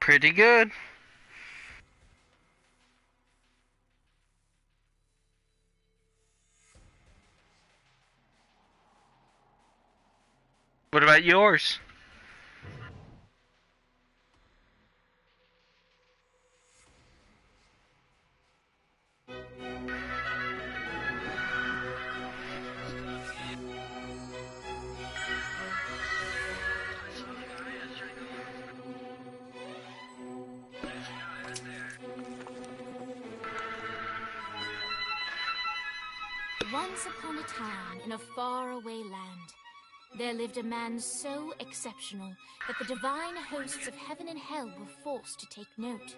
Pretty good. What about yours? Once upon a time, in a faraway land, there lived a man so exceptional that the divine hosts of heaven and hell were forced to take note.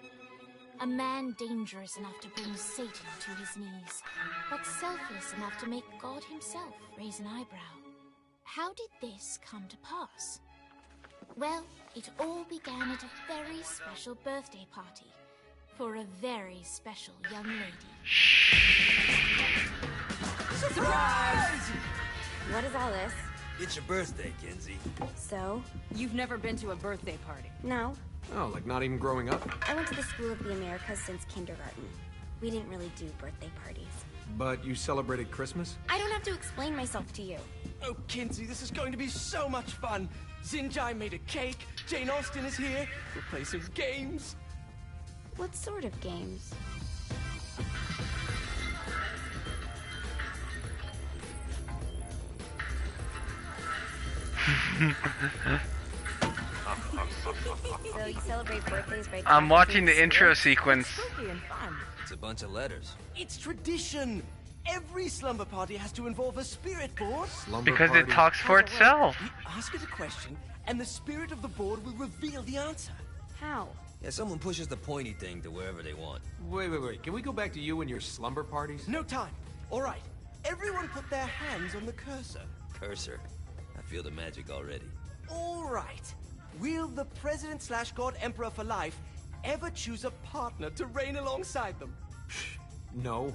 A man dangerous enough to bring Satan to his knees, but selfless enough to make God himself raise an eyebrow. How did this come to pass? Well, it all began at a very special birthday party for a very special young lady. Surprise! What is all this? It's your birthday, Kinsey. So? You've never been to a birthday party? No. Oh, like not even growing up? I went to the School of the Americas since kindergarten. We didn't really do birthday parties. But you celebrated Christmas? I don't have to explain myself to you. Oh, Kinsey, this is going to be so much fun. Zinjai made a cake, Jane Austen is here, we'll play some games. What sort of games? So you celebrate birthdays by I'm watching the intro sequence. Spooky and fun. It's a bunch of letters. It's tradition. Every slumber party has to involve a spirit board. Slumber Because party? it talks for itself. You ask it a question, and the spirit of the board will reveal the answer. How? Yeah, someone pushes the pointy thing to wherever they want. Wait. Can we go back to you and your slumber parties? No time. All right. Everyone put their hands on the cursor. Cursor. I feel the magic already. All right. Will the president/god emperor for life ever choose a partner to reign alongside them? No.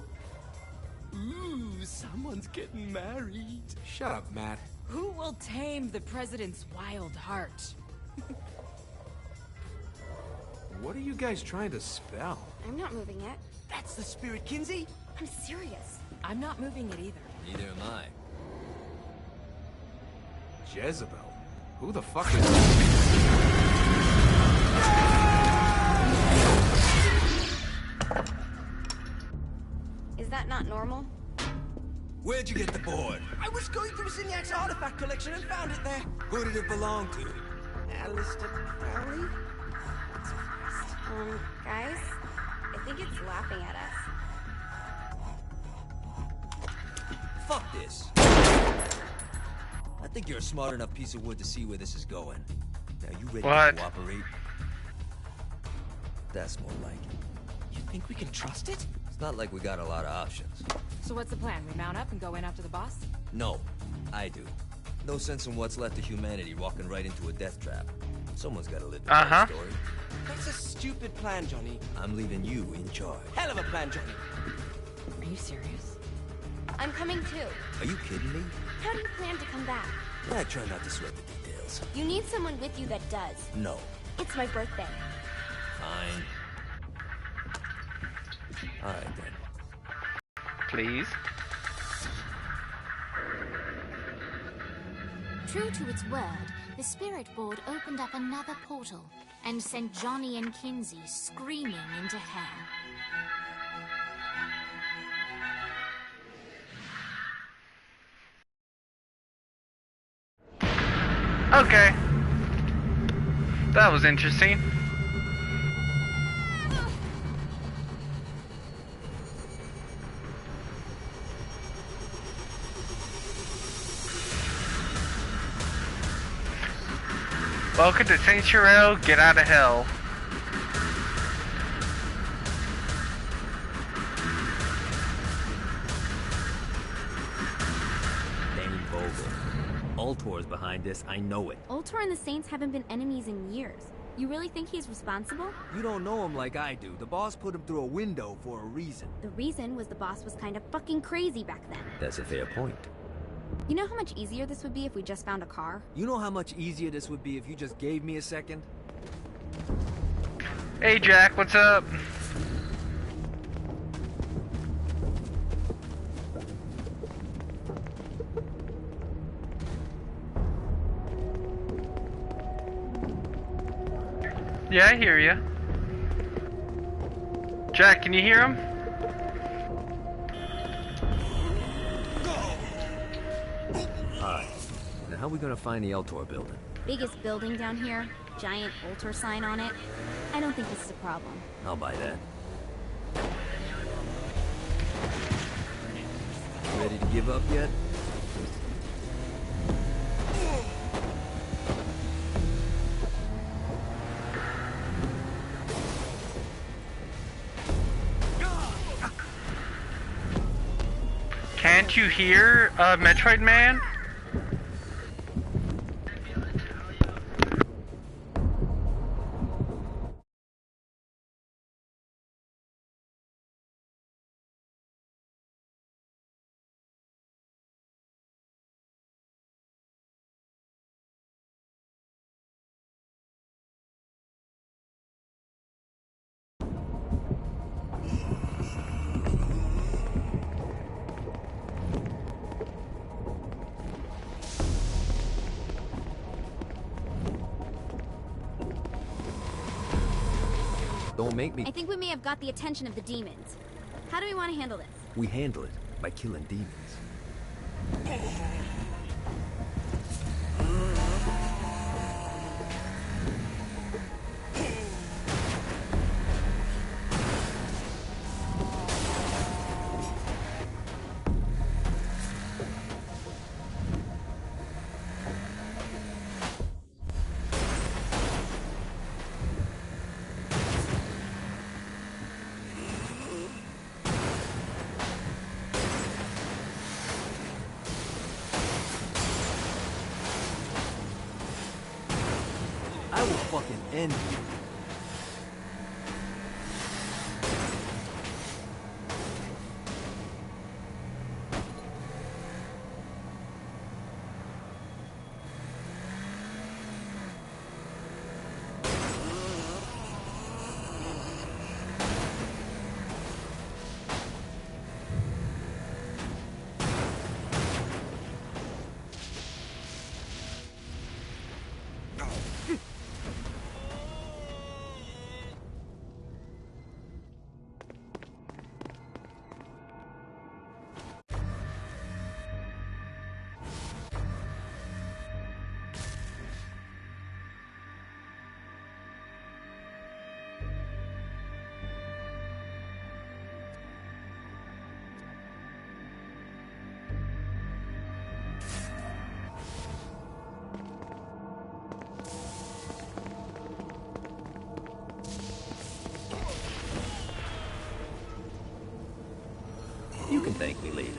Ooh, someone's getting married. Shut up, Matt. Who will tame the president's wild heart? What are you guys trying to spell? I'm not moving it. That's the spirit, Kinsey. I'm serious. I'm not moving it either. Neither am I. Jezebel? Who the fuck is that? Is that not normal? Where'd you get the board? I was going through Zignac's artifact collection and found it there. Who did it belong to? Alistair Crowley? Guys, I think it's laughing at us. Fuck this. I think you're a smart enough piece of wood to see where this is going. Now, you ready What? to cooperate? That's more like it. You think we can trust it? It's not like we got a lot of options. So what's the plan? We mount up and go in after the boss? No, I do. No sense in what's left of humanity walking right into a death trap. Someone's gotta live the Uh-huh. story. That's a stupid plan, Johnny. I'm leaving you in charge. Hell of a plan, Johnny. Are you serious? I'm coming too. Are you kidding me? How do you plan to come back? I try not to sweat the details. You need someone with you that does. No. It's my birthday. Fine. Alright then. Please. True to its word, the spirit board opened up another portal and sent Johnny and Kinsey screaming into hell. Okay. That was interesting. Welcome to Saint Chirel, get out of hell. Danny Vogel. Ultor's behind this, I know it. Ultor and the Saints haven't been enemies in years. You really think he's responsible? You don't know him like I do. The boss put him through a window for a reason. The reason was the boss was kind of fucking crazy back then. That's a fair point. You know how much easier this would be if we just found a car? You know how much easier this would be if you just gave me a second? Hey Jack, what's up? Yeah, I hear you. Jack, can you hear him? Alright. Now how are we gonna find the Eltor building? Biggest building down here, giant altar sign on it. I don't think this is a problem. I'll buy that. Ready to give up yet? Can't you hear Metroid Man? Don't make me. I think we may have got the attention of the demons. How do we want to handle this? We handle it by killing demons. I will fucking end you. You can thank me later.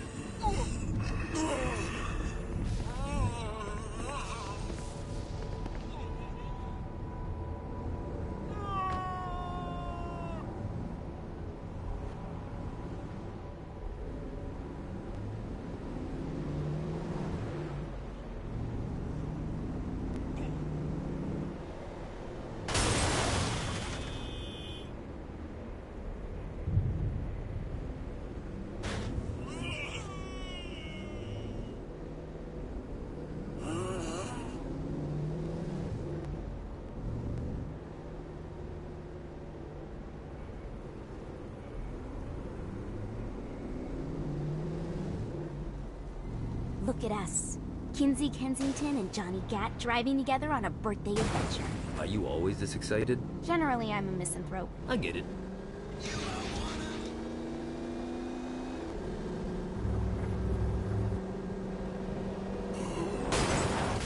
Look at us. Kinsey Kensington and Johnny Gat driving together on a birthday adventure. Are you always this excited? Generally, I'm a misanthrope. I get it.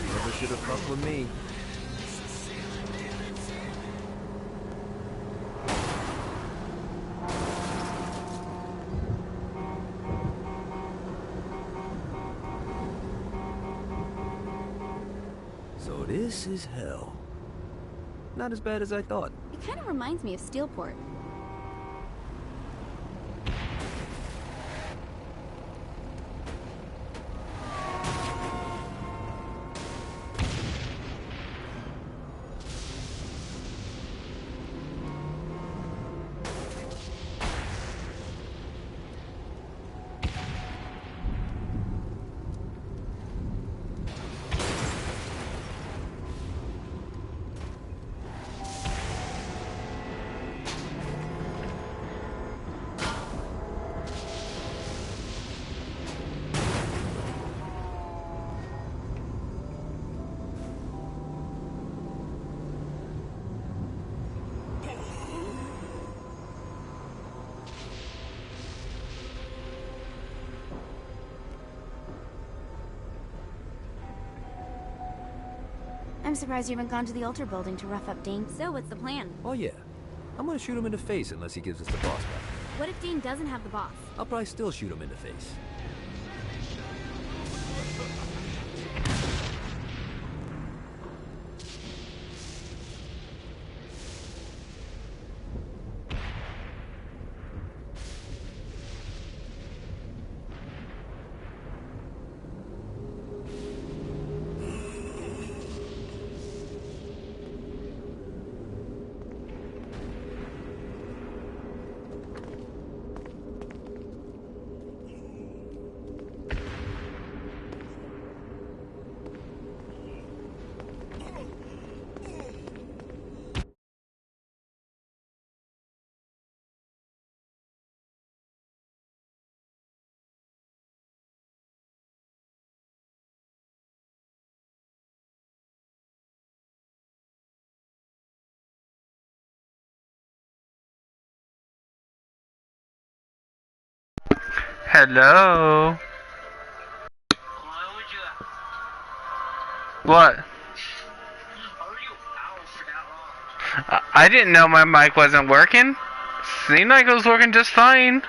Never should have fucked with me. So this is hell. Not as bad as I thought. It kind of reminds me of Steelport. I'm surprised you haven't gone to the altar building to rough up Dane. So what's the plan? Oh yeah. I'm gonna shoot him in the face unless he gives us the boss back. What if Dane doesn't have the boss? I'll probably still shoot him in the face. Hello? What? I didn't know my mic wasn't working. Seemed like it was working just fine.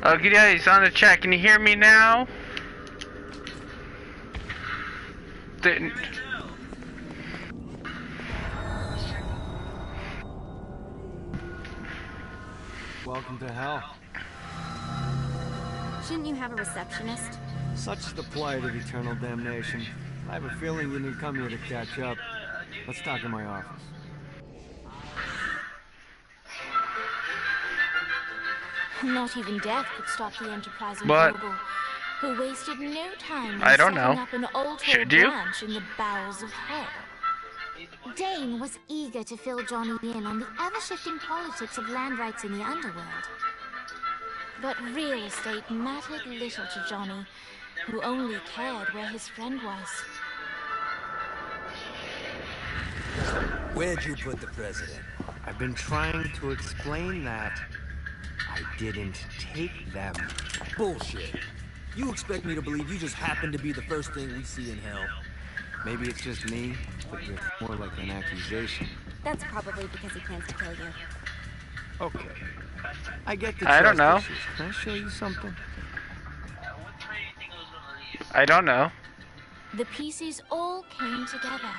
Okay, yeah, he's on the chat. Can you hear me now? Didn't. Welcome to hell. Shouldn't you have a receptionist? Such is the plight of eternal damnation. I have a feeling you didn't come here to catch up. Let's talk in my office. Not even death could stop the enterprising What? noble, who wasted no time I in don't setting know. up an altar Should you? branch in the bowels of hell. Dane was eager to fill Johnny in on the ever-shifting politics of land rights in the underworld. But real estate mattered little to Johnny, who only cared where his friend was. Where'd you put the president? I've been trying to explain that. I didn't take them. Bullshit. You expect me to believe you just happen to be the first thing we see in hell? Maybe it's just me, but you're more like an accusation. That's probably because he plans to kill you. Okay. I get the I don't trust know. issues. Can I show you something? I don't know. The pieces all came together.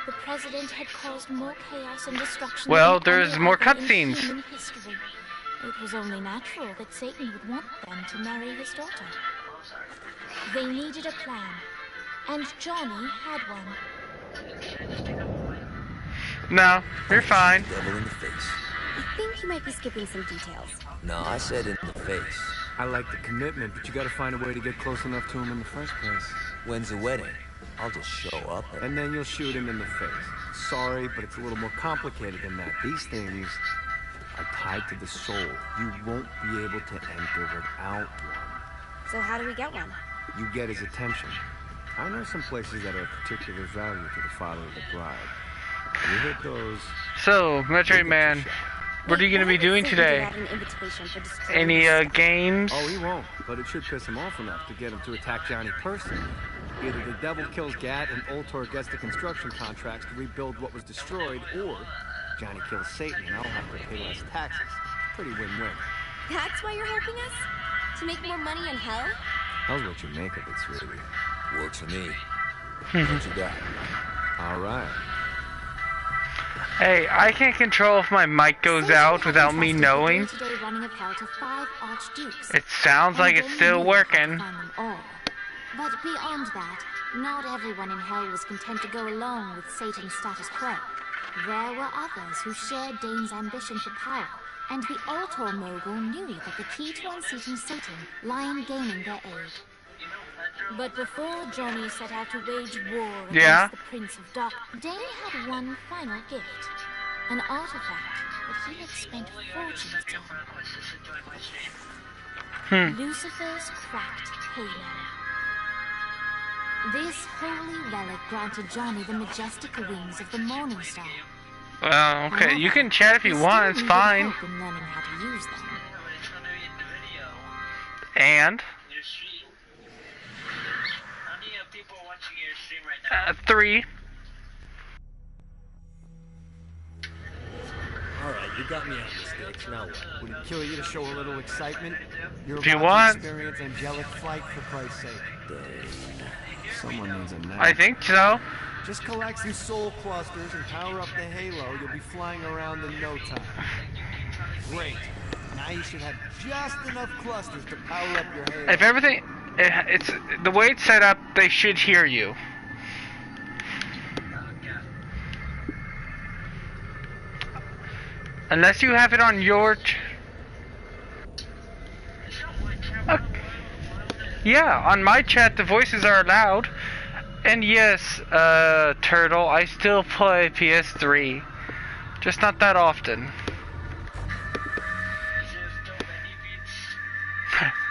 The president had caused more chaos and destruction Well, than there's any more other in cutscenes. human history. It was only natural that Satan would want them to marry his daughter. They needed a plan, and Johnny had one. No, you're fine. Devil in the face. I think you might be skipping some details. No, I said in the face. I like the commitment, but you gotta find a way to get close enough to him in the first place. When's the wedding? I'll just show up And then you'll shoot him in the face. Sorry, but it's a little more complicated than that. These things are tied to the soul. You won't be able to enter without one. So how do we get one? You get his attention. I know some places that are of particular value to the father of the bride. You hit those. So, Metroid Man, what are you gonna be doing today? Any games? Oh, he won't, but it should piss him off enough to get him to attack Johnny personally. Either the devil kills Gat and Ultor gets the construction contracts to rebuild what was destroyed, or Johnny kills Satan and I'll have to pay less taxes. Pretty win-win. That's why you're helping us? To make more money in hell? How's what you make of it, sweetie? Works for me. What you got? All right. Hey, I can't control if my mic goes out without me knowing. It sounds like it's still working. But beyond that, not everyone in hell was content to go along with Satan's status quo. There were others who shared Dane's ambition for power, and the Ultor mogul knew that the key to unseating Satan lay in gaining their aid. But before Johnny set out to wage war against the Prince of Dark, Dane had one final gift. An artifact that he had spent fortunes on. Lucifer's cracked halo. This holy relic granted Johnny the majestic wings of the Morning Star. Well, okay, you can chat if you want, it's fine. In learning how to use them. And 3. Alright, you got me on mistakes. Now what? Would it kill you to show a little excitement? You're If you about want. to experience angelic flight, for Christ's sake. Someone needs a nap. I think so. Just collect some soul clusters and power up the halo. You'll be flying around in no time. Great. Now you should have just enough clusters to power up your halo. If everything, it's the way it's set up, they should hear you. Unless you have it on your... Yeah, on my chat the voices are loud. And yes, Turtle, I still play PS3. Just not that often.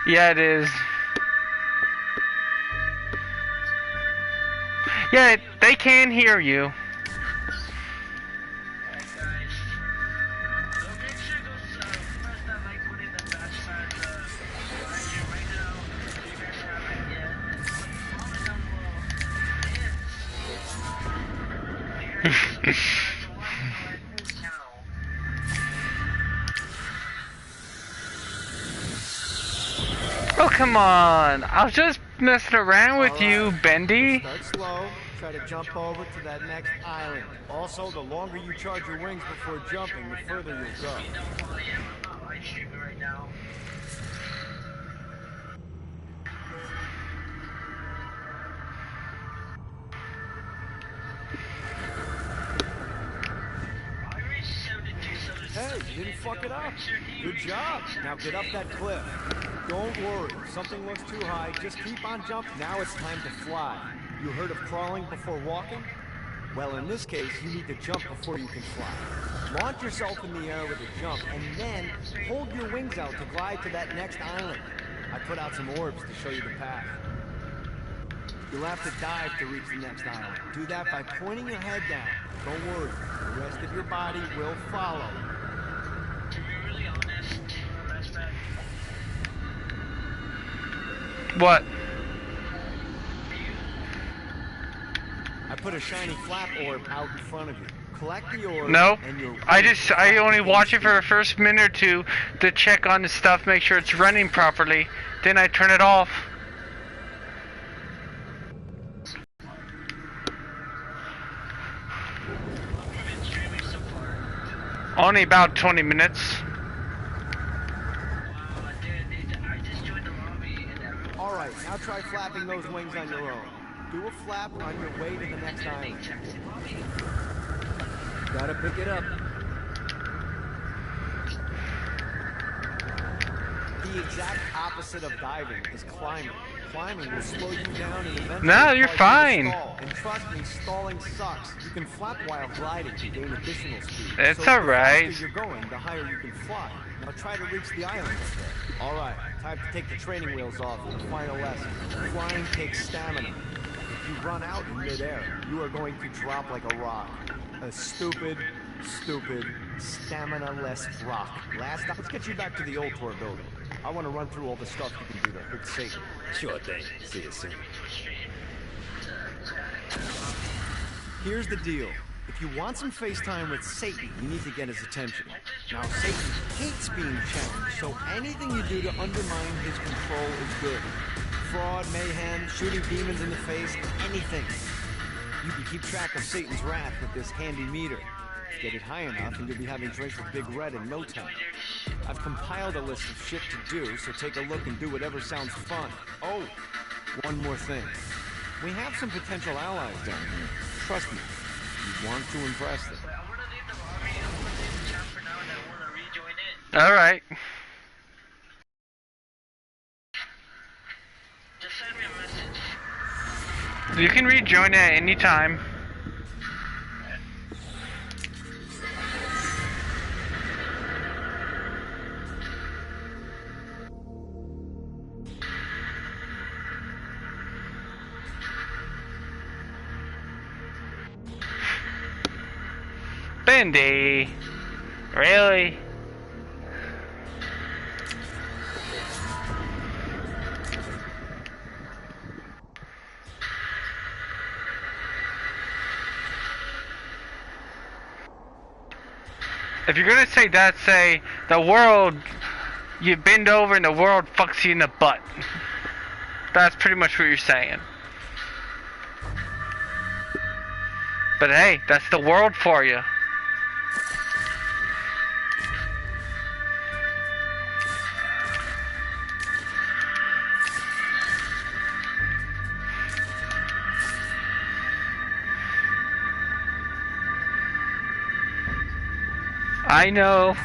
Yeah, it is. Yeah, they can hear you. Oh, come on. I was just messing around with you, Bendy. Start slow. Try to jump over to that next island. Also, the longer you charge your wings before jumping, the further you'll go. Hey, you didn't fuck it up. Good job. Now get up that cliff. Don't worry. If something looks too high, just keep on jumping. Now it's time to fly. You heard of crawling before walking? Well, in this case, you need to jump before you can fly. Launch yourself in the air with a jump, and then hold your wings out to glide to that next island. I put out some orbs to show you the path. You'll have to dive to reach the next island. Do that by pointing your head down. Don't worry. The rest of your body will follow. What? I put a shiny flap orb out in front of you. Collect the orb. No, and you're I only watch it for the first minute or two to check on the stuff, make sure it's running properly. Then I turn it off. Only about 20 minutes. Alright, now try flapping those wings on your own. Do a flap on your way to the next island. Gotta pick it up. The exact opposite of diving is climbing. Climbing will slow you down and eventually No, you're cause you to fine. stall. And trust me, stalling sucks. You can flap while gliding to gain additional speed. It's so alright. The faster you're going, the higher you can fly. Now try to reach the island up there. Alright, time to take the training wheels off for the final lesson. Flying takes stamina. If you run out in midair, you are going to drop like a rock. A stupid, stamina-less rock. Last up, let's get you back to the old tour building. I want to run through all the stuff you can do to hurt Satan. Sure thing. See you soon. Here's the deal. If you want some FaceTime with Satan, you need to get his attention. Now, Satan hates being challenged, so anything you do to undermine his control is good. Fraud, mayhem, shooting demons in the face, anything. You can keep track of Satan's wrath with this handy meter. Get it high enough and you'll be having drinks with Big Red in no time. I've compiled a list of shit to do, so take a look and do whatever sounds fun. Oh, one more thing. We have some potential allies down here. Trust me, you want to impress them. Alright. You can rejoin at any time. Bendy. Really? If you're gonna say that, say the world, you bend over and the world fucks you in the butt. That's pretty much what you're saying. But hey, that's the world for you. I know.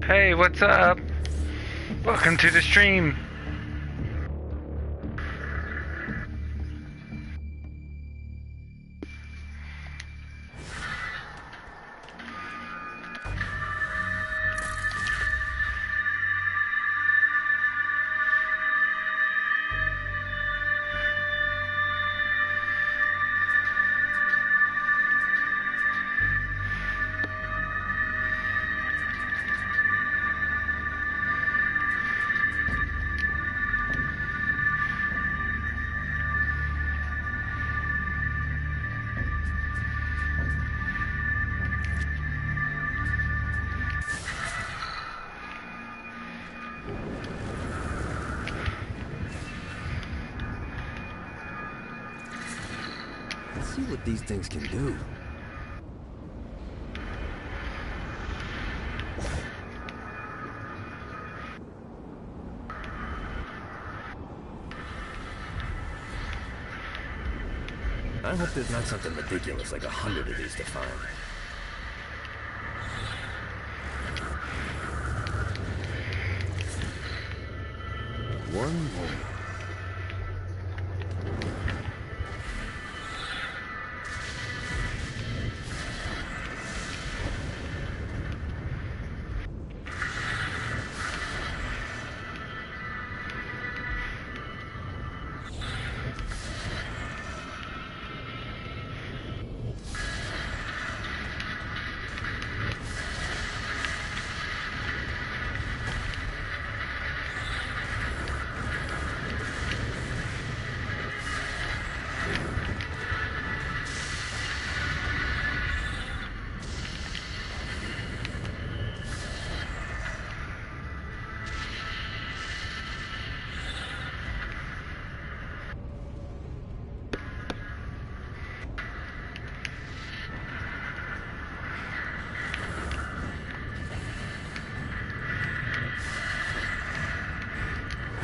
Hey, what's up? Welcome to the stream. Let's see what these things can do. I hope there's not something ridiculous like 100 of these to find. One more.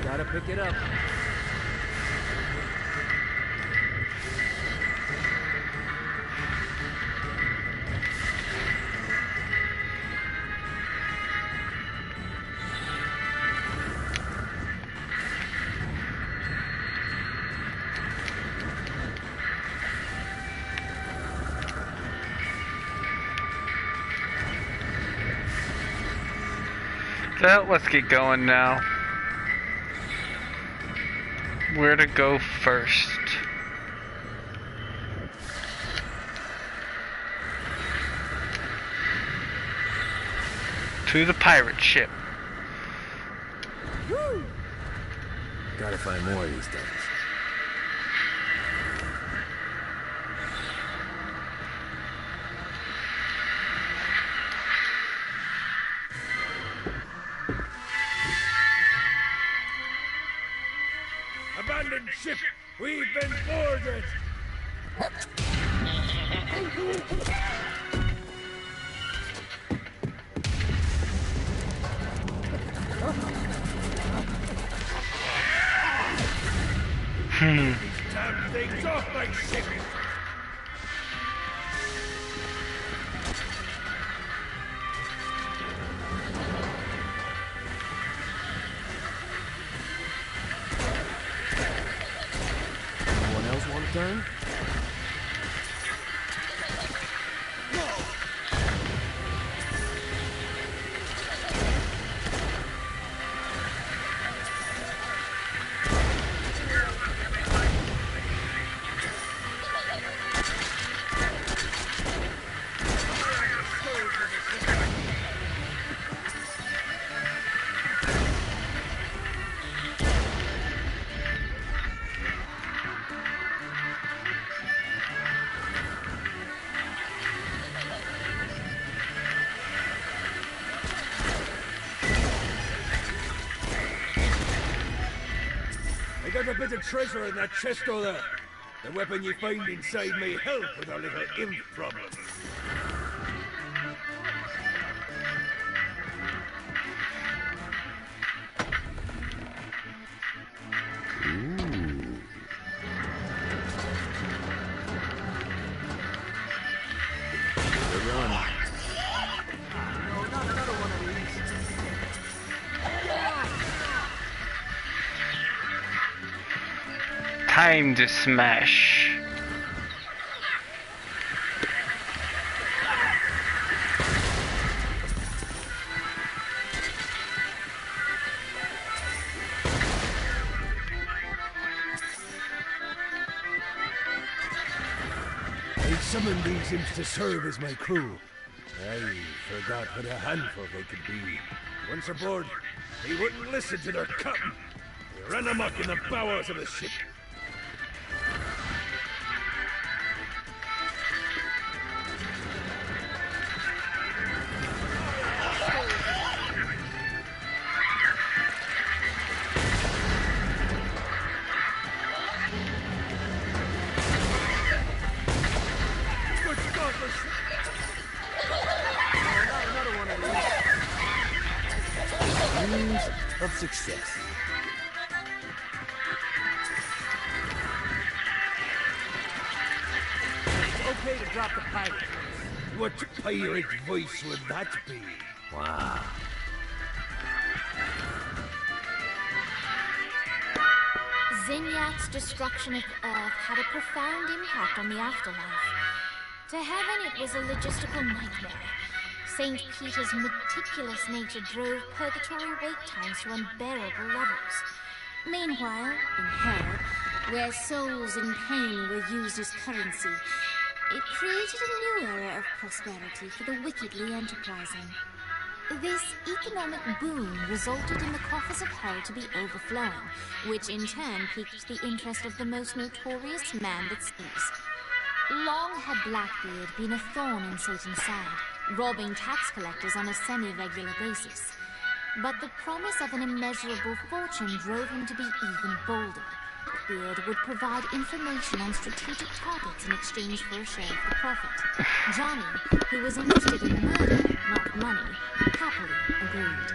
Gotta pick it up. Well, let's get going now. Where to go first? To the pirate ship. Woo! Gotta find more of these things. Abandoned ship! We've been boarded! These damn things off my ship! Want to turn? got a bit of treasure in that chest over there. The weapon you find inside may help with our little imp problem. Time to smash. I summoned these imps to serve as my crew. I forgot what a handful they could be. Once aboard, they wouldn't listen to their captain. They ran amok in the bowels of the ship. Of success. It's okay to drop the pirate. What pirate voice would that be? Wow. Zingyat's destruction of Earth had a profound impact on the afterlife. To heaven, it was a logistical nightmare. St. Peter's meticulous nature drove purgatory wait times to unbearable levels. Meanwhile, in hell, where souls in pain were used as currency, it created a new era of prosperity for the wickedly enterprising. This economic boom resulted in the coffers of hell to be overflowing, which in turn piqued the interest of the most notorious man that speaks. Long had Blackbeard been a thorn in Satan's side, robbing tax collectors on a semi-regular basis. But the promise of an immeasurable fortune drove him to be even bolder. Blackbeard would provide information on strategic targets in exchange for a share of the profit. Johnny, who was interested in murder, not money, happily agreed.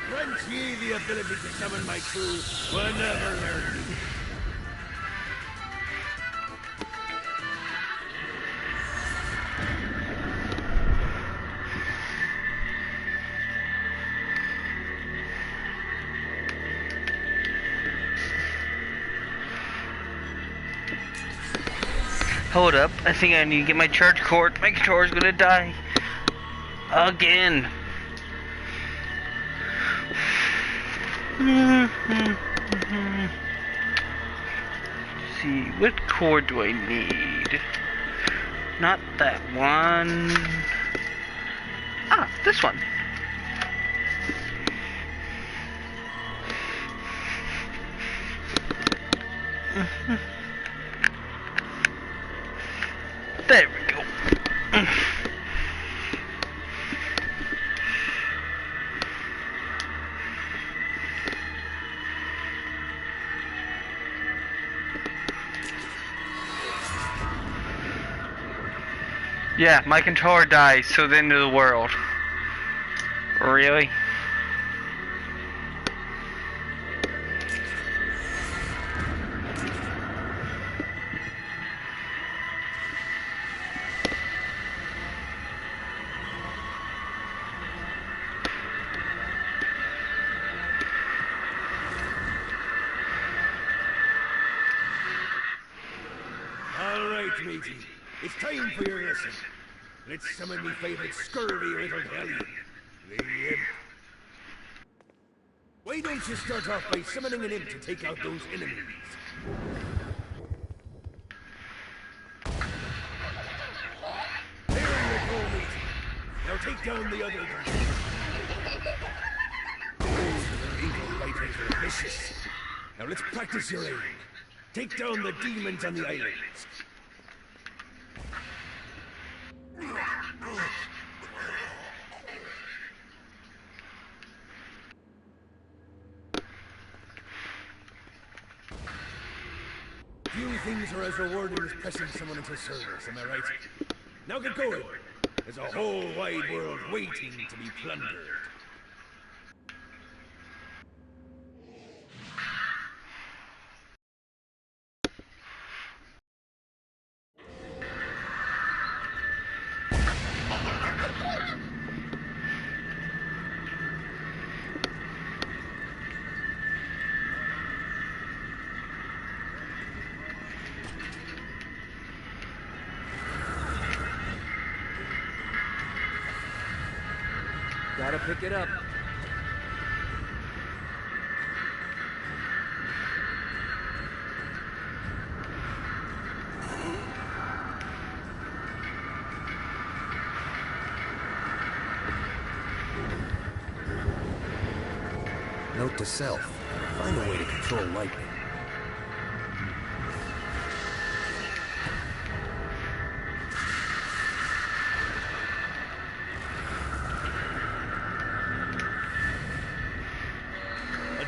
Grant ye the ability to summon my crew whenever they're needed. Hold up, I think I need to get my charge cord. My controller's gonna die. Again. See, what cord do I need? Not that one. Ah, this one. There we go. Yeah, my controller dies, so the end of the world. Really? Matey. It's time for your lesson. Let's summon me favorite scurvy little hellion, the Imp. Why don't you start off by summoning an Imp to take out those enemies? There you go, matey. Now take down the other guys. Those eagle fighters are vicious. Now let's practice your aim. Take down the demons on the islands. Few things are as rewarding as pressing someone into service, am I right? Now get going. There's a whole wide world waiting to be plundered. Gotta pick it up. Note to self. Find a way to control lightning.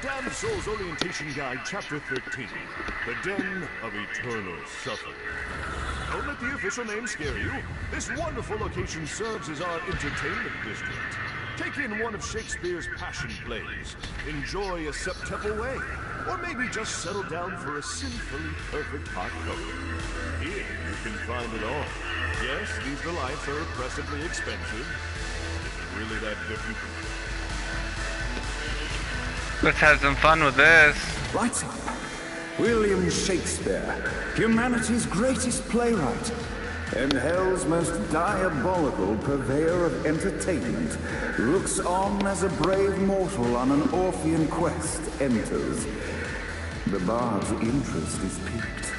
Damned Soul's Orientation Guide, Chapter 13. The Den of Eternal Suffering. Don't let the official name scare you. This wonderful location serves as our entertainment district. Take in one of Shakespeare's passion plays. Enjoy a September way. Or maybe just settle down for a sinfully perfect hot cocoa. Here you can find it all. Yes, these delights are oppressively expensive. Is it really that different? Let's have some fun with this. Right up. William Shakespeare, humanity's greatest playwright, and hell's most diabolical purveyor of entertainment, looks on as a brave mortal on an Orphean quest enters. The bard's interest is piqued,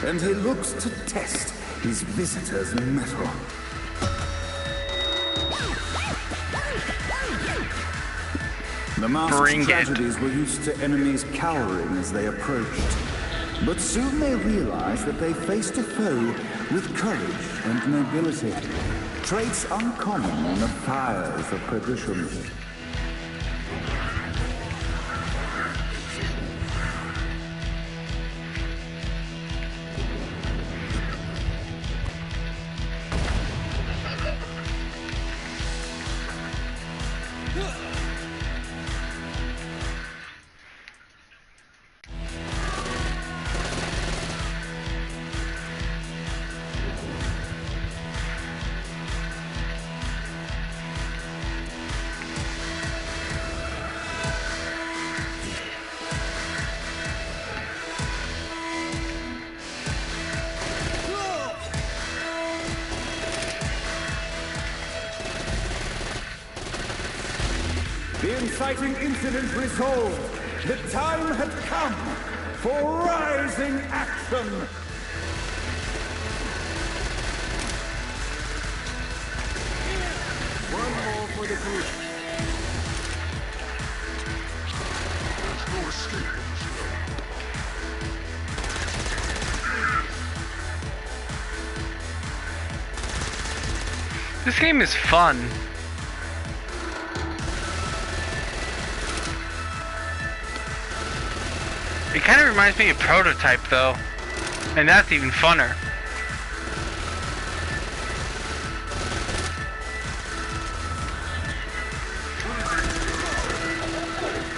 and he looks to test his visitor's mettle. The masked tragedies were used to enemies cowering as they approached. But soon they realized that they faced a foe with courage and nobility, traits uncommon in the fires of perdition. The inciting incident resolved. The time had come for rising action. One more for the group. There's no escape from this This game is fun. It kind of reminds me of Prototype though, and that's even funner.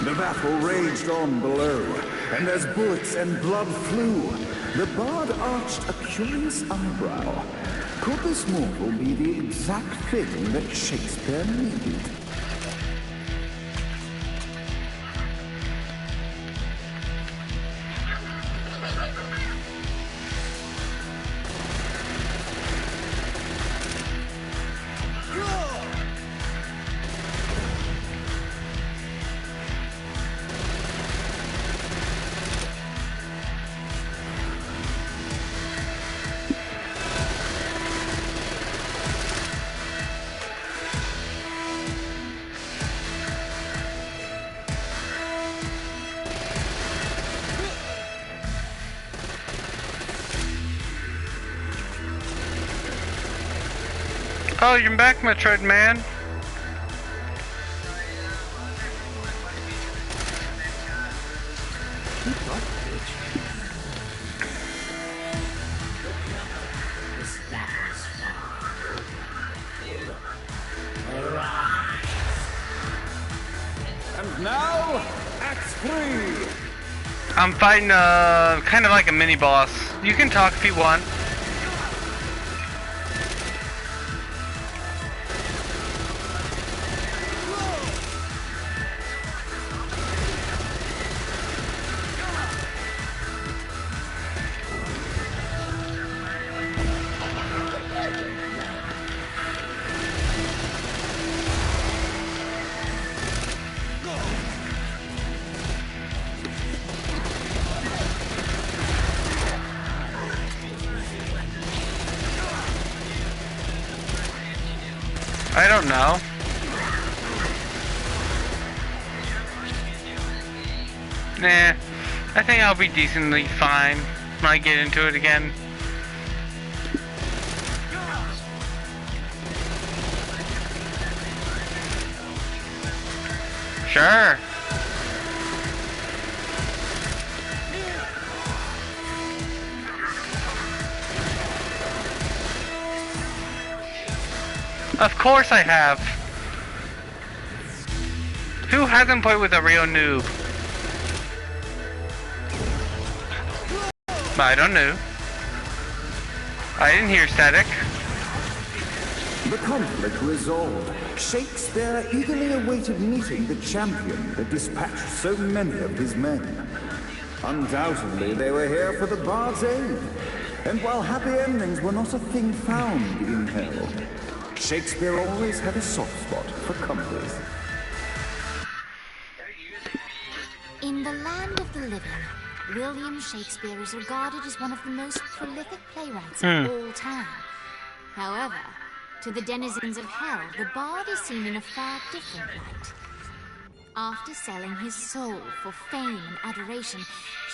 The battle raged on below, and as bullets and blood flew, the bard arched a curious eyebrow. Could this mortal be the exact thing that Shakespeare needed? Oh, you're back, Metroid man. And now, Act 3. I'm fighting kind of like a mini boss. You can talk if you want. I don't know. Nah, I think I'll be decently fine when I get into it again. Sure. Of course I have. Who hasn't played with a real noob? I don't know. I didn't hear static. The conflict resolved. Shakespeare eagerly awaited meeting the champion that dispatched so many of his men. Undoubtedly, they were here for the bard's aid. And while happy endings were not a thing found in hell, Shakespeare always had a soft spot for comedies. In the land of the living, William Shakespeare is regarded as one of the most prolific playwrights of all time. However, to the denizens of hell, the bard is seen in a far different light. After selling his soul for fame and adoration,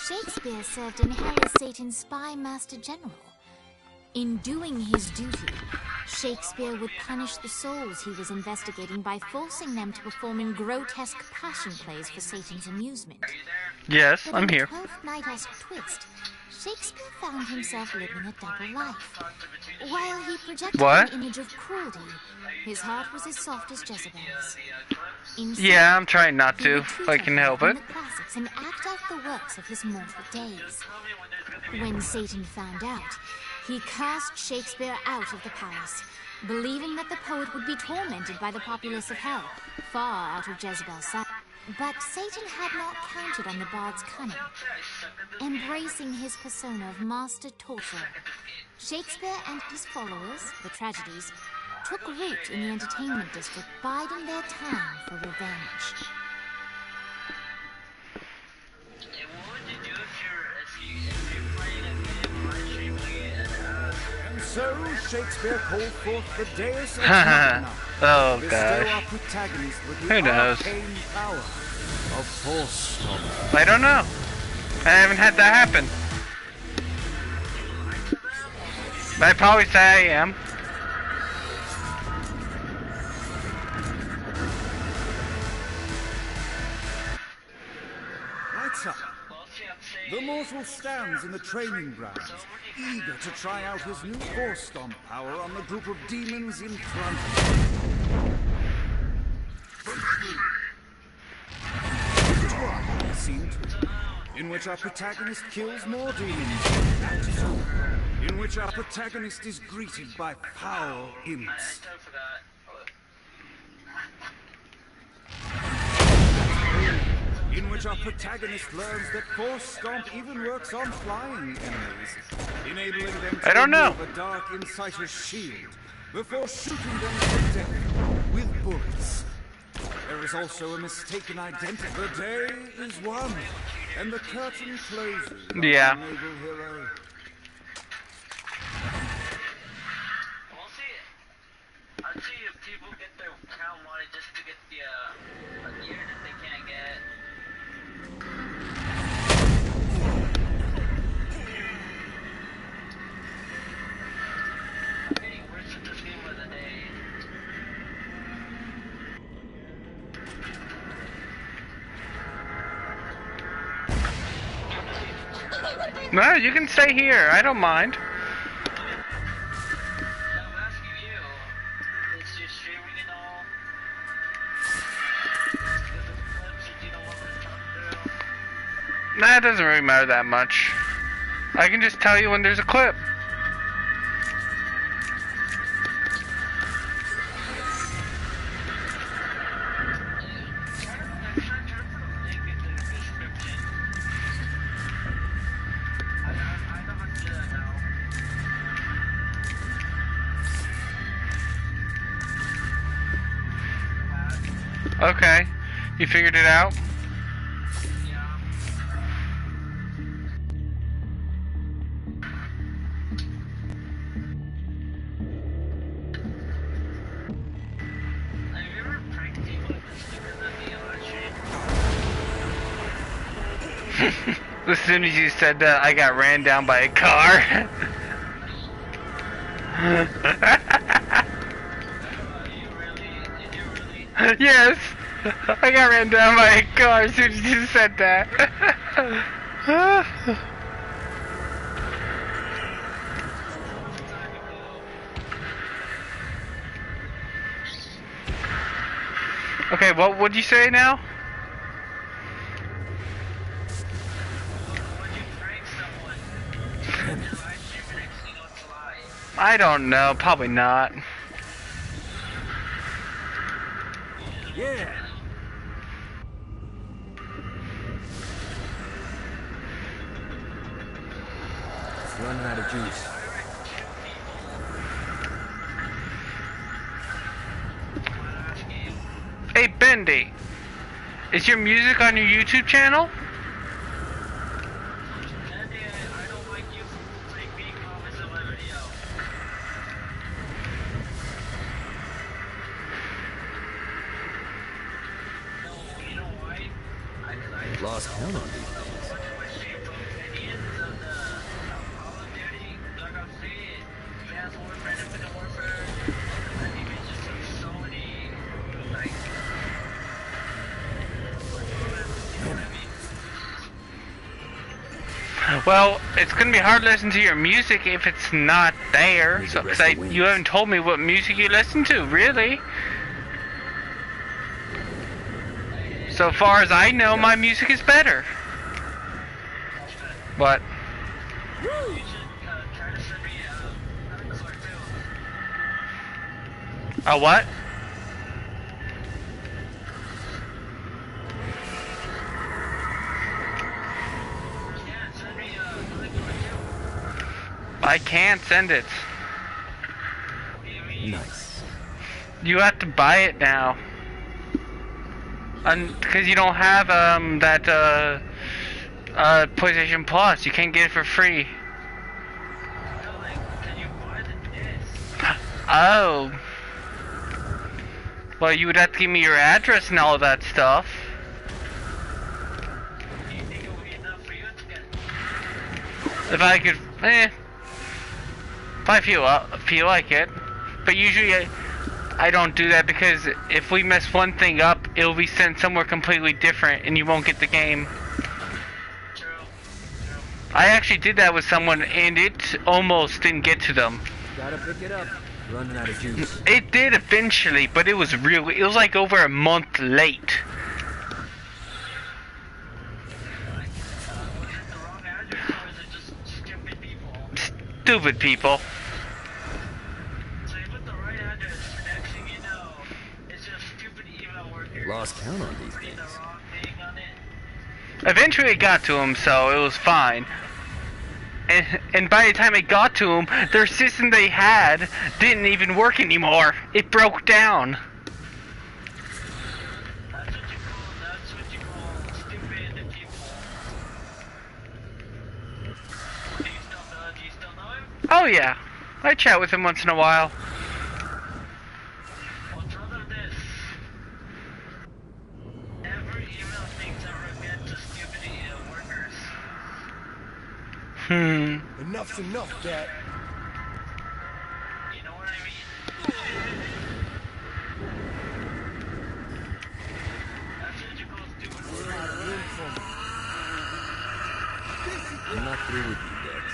Shakespeare served in hell as Satan's spy master general. In doing his duty, Shakespeare would punish the souls he was investigating by forcing them to perform in grotesque passion plays for Satan's amusement. Yes, I'm here. But in Twelfth Night-esque twist, Shakespeare found himself living a double life. While he projected an image of cruelty, his heart was as soft as Jezebel's. Yeah, I'm trying not to, if I can help it. The classics and act out the works of his mortal days. When Satan found out, he cast Shakespeare out of the palace, believing that the poet would be tormented by the populace of hell, far out of Jezebel's sight. But Satan had not counted on the bard's cunning. Embracing his persona of master torturer, Shakespeare and his followers, the tragedies, took root in the entertainment district, biding their time for revenge. And so Shakespeare called forth the Deus Ex Machina. Oh Bestow gosh. our protagonist with the Who knows? arcane power of force. I don't know. I haven't had that happen. But I'd probably say I am. Lights up. The mortal stands in the training grounds, eager to try out his new force stomp power on the group of demons in front of him. Scene 2, in which our protagonist kills more demons. Act 2, in which our protagonist is greeted by foul imps. In which our protagonist learns that Force Stomp even works on flying enemies, enabling them to remove a dark inciter's shield before shooting them to death with bullets. There is also a mistaken identity. The day is won, and the curtain closes on the noble hero. We'll see. I'll see if people get their crown money just to get the gear that they can't get. Okay, where's the game of the day? No, you can stay here. I don't mind. Nah, it doesn't really matter that much. I can just tell you when there's a clip. Okay, you figured it out? As soon as you said that, I got ran down by a car. Yes, I got ran down by a car as soon as you said that. Okay, what would you say now? I don't know, probably not. Yeah. It's running out of juice. Hey, Bendy, is your music on your YouTube channel? Lost count on these things. Well, it's gonna be hard to listen to your music if it's not there. So, cause you haven't told me what music you listen to, really. So far as I know, my music is better. What? A what? I can't send it. Nice. You have to buy it now. Because you don't have that PlayStation Plus. You can't get it for free. Oh. Well, you would have to give me your address and all that stuff. If I could, if I feel like it. But usually I don't do that because if we mess one thing up, it'll be sent somewhere completely different and you won't get the game. I actually did that with someone and it almost didn't get to them. Gotta pick it up. Running out of juice. It did eventually, but it was like over a month late. Stupid people. Lost count on these things. Eventually it got to him, so it was fine. And by the time it got to him, their system they had didn't even work anymore. It broke down. Oh yeah, I chat with him once in a while. Enough's enough, Dad. You know what I mean? I'm not through with you, Dex.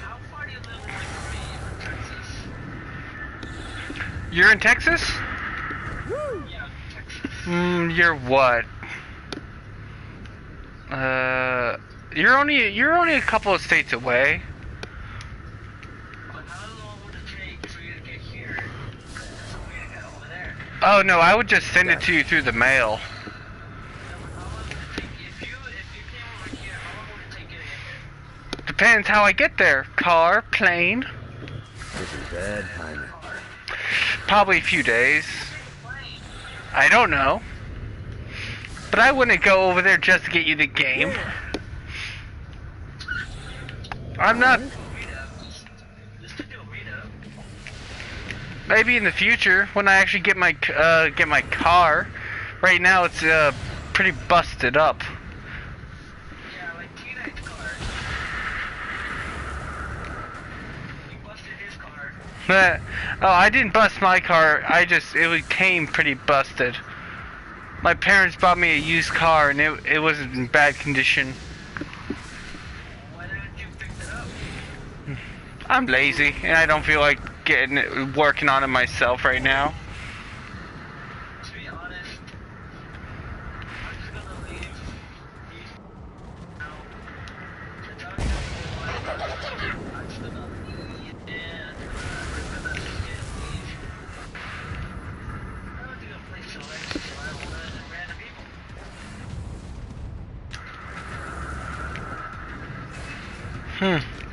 How far do you live away from me in Texas? You're in Texas? Yeah, Texas. You're what? You're only a couple of states away. But how long would it take for you to get here? There's some way to get over there. Oh no, I would just send it to you through the mail. Depends how I get there. Car, plane. This is bad timing. Probably a few days. I don't know. But I wouldn't go over there just to get you the game. I'm not... Maybe in the future, when I actually get my car. Right now it's pretty busted up. Yeah, like T-Knight's car. You busted his car. Oh, I didn't bust my car. It came pretty busted. My parents bought me a used car and it was in bad condition. Why didn't you pick it up? I'm lazy and I don't feel like working on it myself right now. To be honest, I'm just gonna leave these now. I'm just gonna leave and I'm gonna leave. I don't think a place to like survival and random people.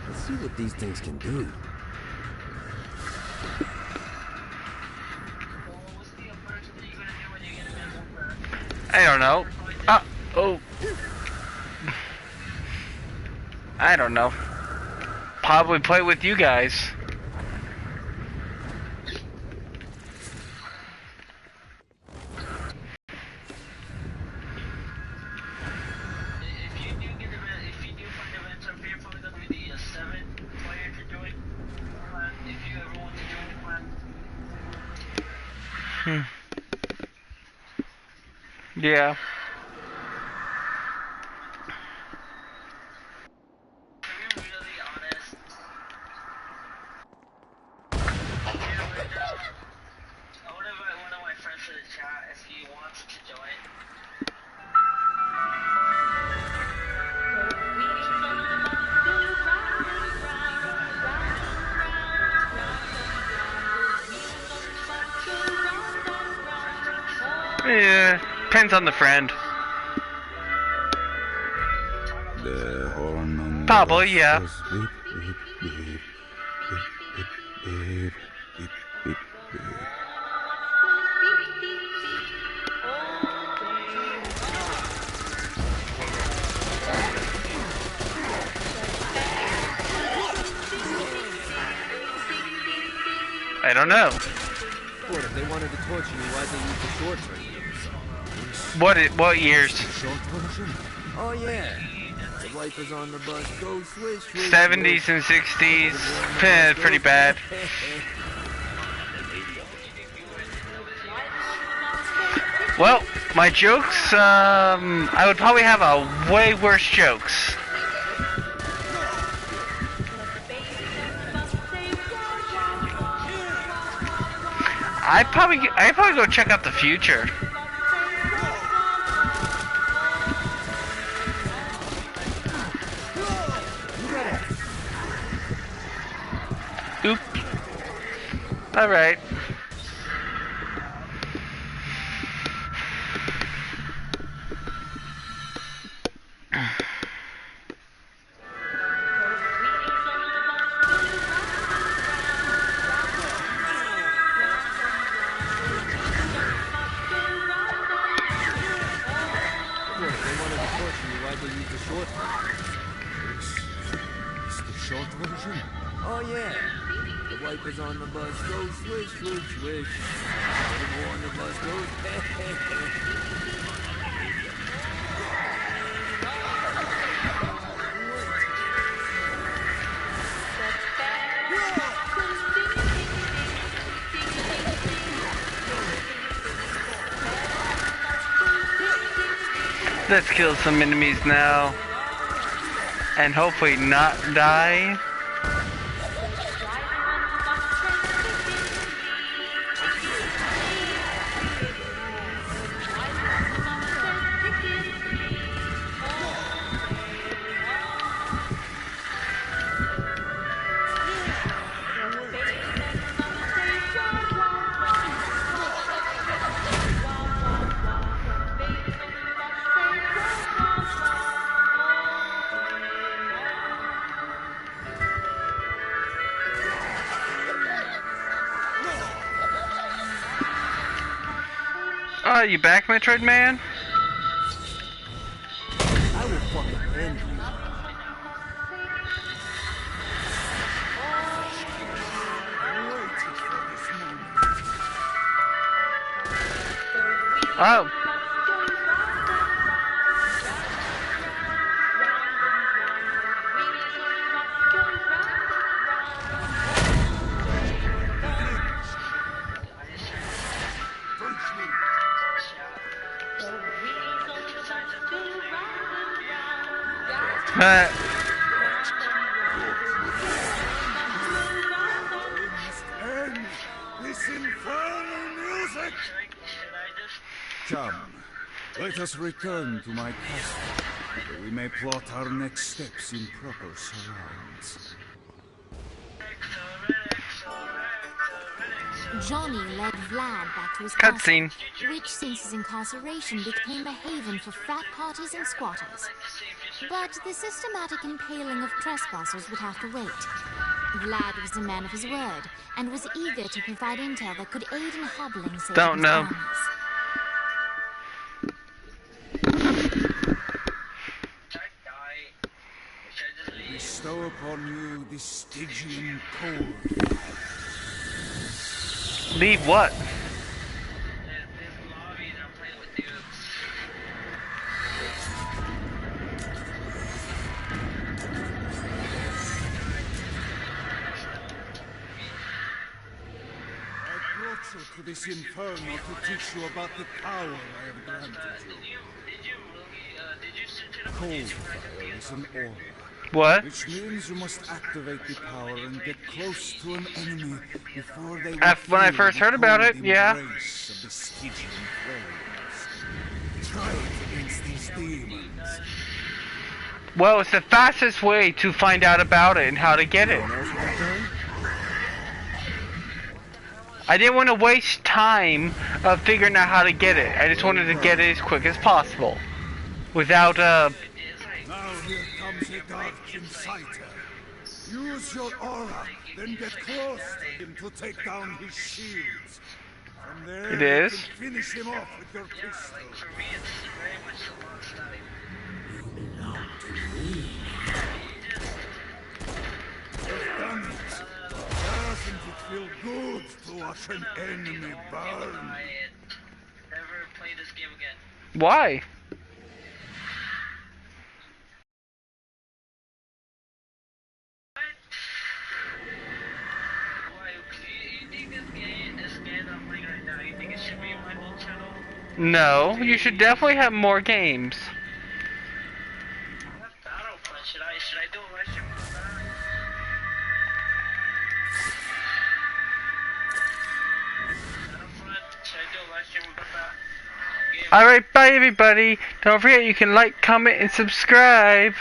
Let's see what these things can do. I don't know. I don't know. Probably play with you guys. If you do find events up here, probably gonna be the 7 player to join. If you ever want to join the clan. Yeah. To be really honest, I would invite one of my friends to the chat if he wants to join. Yeah, depends on the friend. Probably, yeah. I don't know. What, if they wanted to torture you, why'd they use the short version? What years? Short version? Oh yeah. The wipers on the bus go swish, swish. 70s and 60s. Pretty bad. Well, my jokes, I would probably have a way worse jokes. I'd probably go check out the future. Oop. Alright. Oh yeah. The wipers on the bus go swish, swish, swish. The on the bus goes Let's kill some enemies now. And hopefully not die. Oh, you back, Metroid Man? I will fucking end you. Oh. This infernal music! Come, let us return to my castle, where we may plot our next steps in proper surrounds. Johnny led Vlad back to his Cutscene. castle, which since his incarceration became a haven for frat parties and squatters. But the systematic impaling of trespassers would have to wait. Vlad was a man of his word, and was eager to provide intel that could aid in hobbling Don't know. Bestow upon you the Stygian code. Leave what? To this inferno to teach you about the power I have granted you. Cold fire is an aura. What? Which means you must activate the power and get close to an enemy before they When I first heard about it, yeah. Of the Stygian flames. Try it against these demons. Well, it's the fastest way to find out about it and how to get it. I didn't want to waste time figuring out how to get it. I just wanted to get it as quick as possible. Without, Now here comes a dark inciter. Use your aura, then get close to him to take down his shields. From there, It is. you can finish him off with your pistol. You've done it. Doesn't it feel good to watch an enemy burn? why? No, you should definitely have more games. Alright, bye everybody. Don't forget you can like, comment, and subscribe.